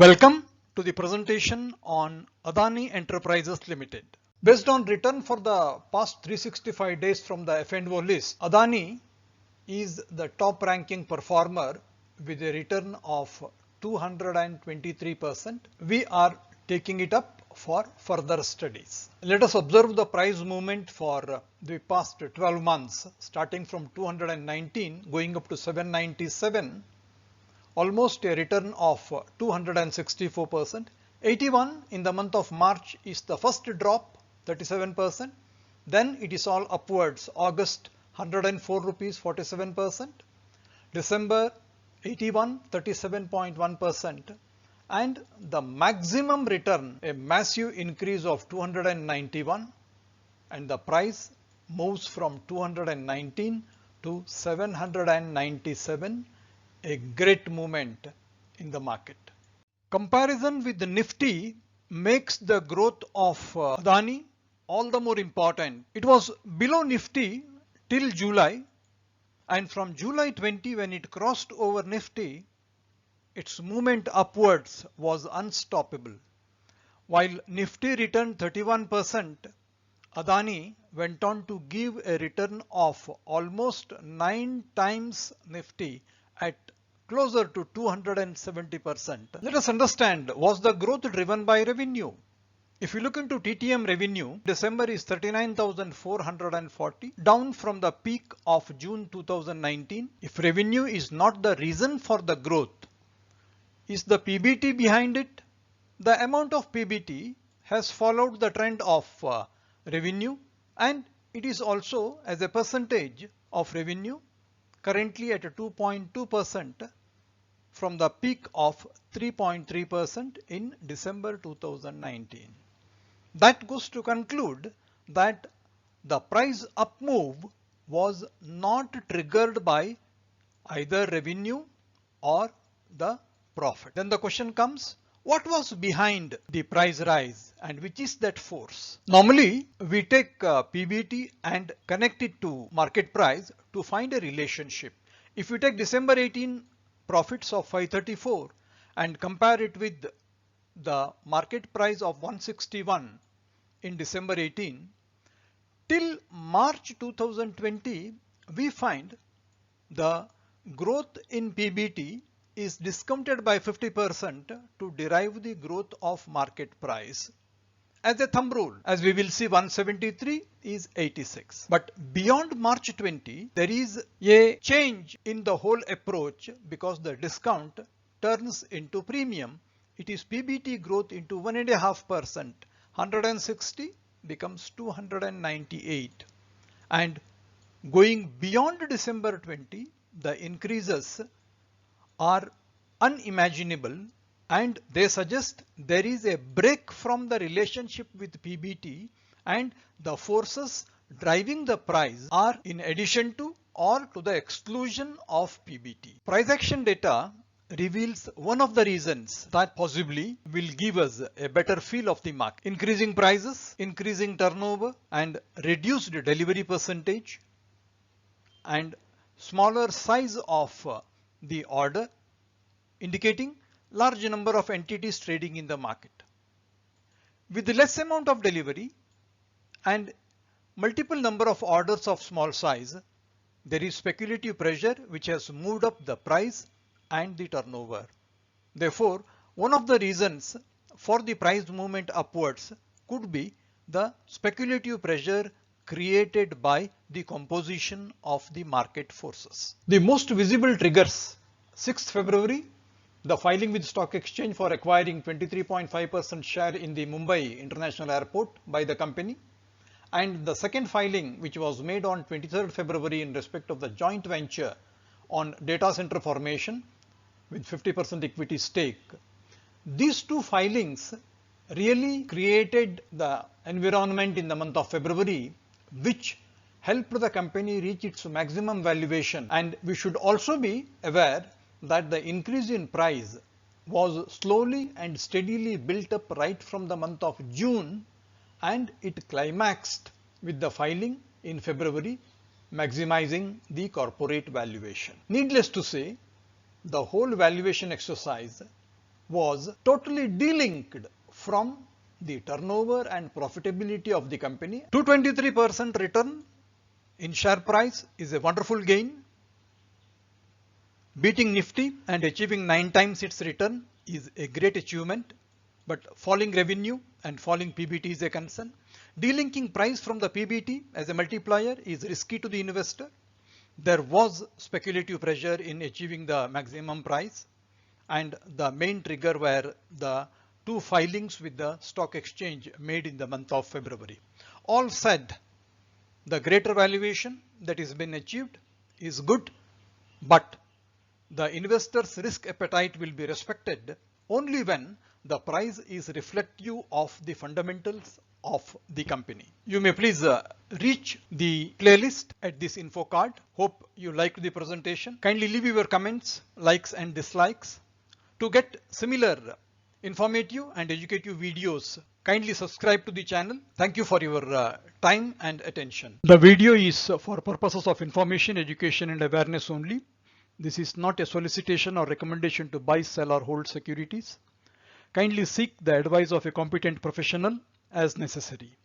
Welcome to the presentation on Adani Enterprises Limited. Based on return for the past 365 days from the F&O list, Adani is the top ranking performer with a return of 223%. We are taking it up for further studies. Let us observe the price movement for the past 12 months, starting from 219 going up to 797. Almost a return of 264%. 81 in the month of March is the first drop, 37%. Then it is all upwards. August 104 rupees, 47%. December 81, 37.1%. And the maximum return, a massive increase of 291, and the price moves from 219 to 797. A great movement in the market. Comparison with the Nifty makes the growth of Adani all the more important. It was below Nifty till July, and from July 20 when it crossed over Nifty, its movement upwards was unstoppable. While Nifty returned 31%, Adani went on to give a return of almost 9 times Nifty at closer to 270%. Let us understand, was the growth driven by revenue? If you look into TTM revenue, December is 39,440, down from the peak of June 2019. If revenue is not the reason for the growth, is the PBT behind it? The amount of PBT has followed the trend of revenue, and it is also as a percentage of revenue currently at 2.2% from the peak of 3.3% in December 2019. That goes to conclude that the price up move was not triggered by either revenue or the profit. Then the question comes, what was behind the price rise and which is that force? Normally, we take PBT and connect it to market price to find a relationship. If we take December 18 profits of 534 and compare it with the market price of 161 in December 18, till March 2020, we find the growth in PBT is discounted by 50% to derive the growth of market price. As a thumb rule, as we will see, 173 is 86. But beyond March 20, there is a change in the whole approach because the discount turns into premium. It is PBT growth into 1.5%. 160 becomes 298. And going beyond December 20, the increases are unimaginable, and they suggest there is a break from the relationship with PBT, and the forces driving the price are in addition to or to the exclusion of PBT. Price action data reveals one of the reasons that possibly will give us a better feel of the market. Increasing prices, increasing turnover, and reduced delivery percentage, and smaller size of the order, indicating large number of entities trading in the market. With less amount of delivery and multiple number of orders of small size, there is speculative pressure which has moved up the price and the turnover. Therefore, one of the reasons for the price movement upwards could be the speculative pressure created by the composition of the market forces. The most visible triggers: 6th February, the filing with stock exchange for acquiring 23.5% share in the Mumbai International Airport by the company, and the second filing which was made on 23rd February in respect of the joint venture on data center formation with 50% equity stake. These two filings really created the environment in the month of February which helped the company reach its maximum valuation. And we should also be aware that the increase in price was slowly and steadily built up right from the month of June, and it climaxed with the filing in February, maximizing the corporate valuation. Needless to say, the whole valuation exercise was totally delinked from the turnover and profitability of the company. 223% return in share price is a wonderful gain. Beating Nifty and achieving 9 times its return is a great achievement, but falling revenue and falling PBT is a concern. Delinking price from the PBT as a multiplier is risky to the investor. There was speculative pressure in achieving the maximum price, and the main trigger were the 2 filings with the stock exchange made in the month of February. All said, the greater valuation that has been achieved is good, but the investor's risk appetite will be respected only when the price is reflective of the fundamentals of the company. You may please reach the playlist at this info card. Hope you liked the presentation. Kindly leave your comments, likes and dislikes. To get similar informative and educative videos, kindly subscribe to the channel. Thank you for your time and attention. The video is for purposes of information, education and awareness only. This is not a solicitation or recommendation to buy, sell or hold securities. Kindly seek the advice of a competent professional as necessary.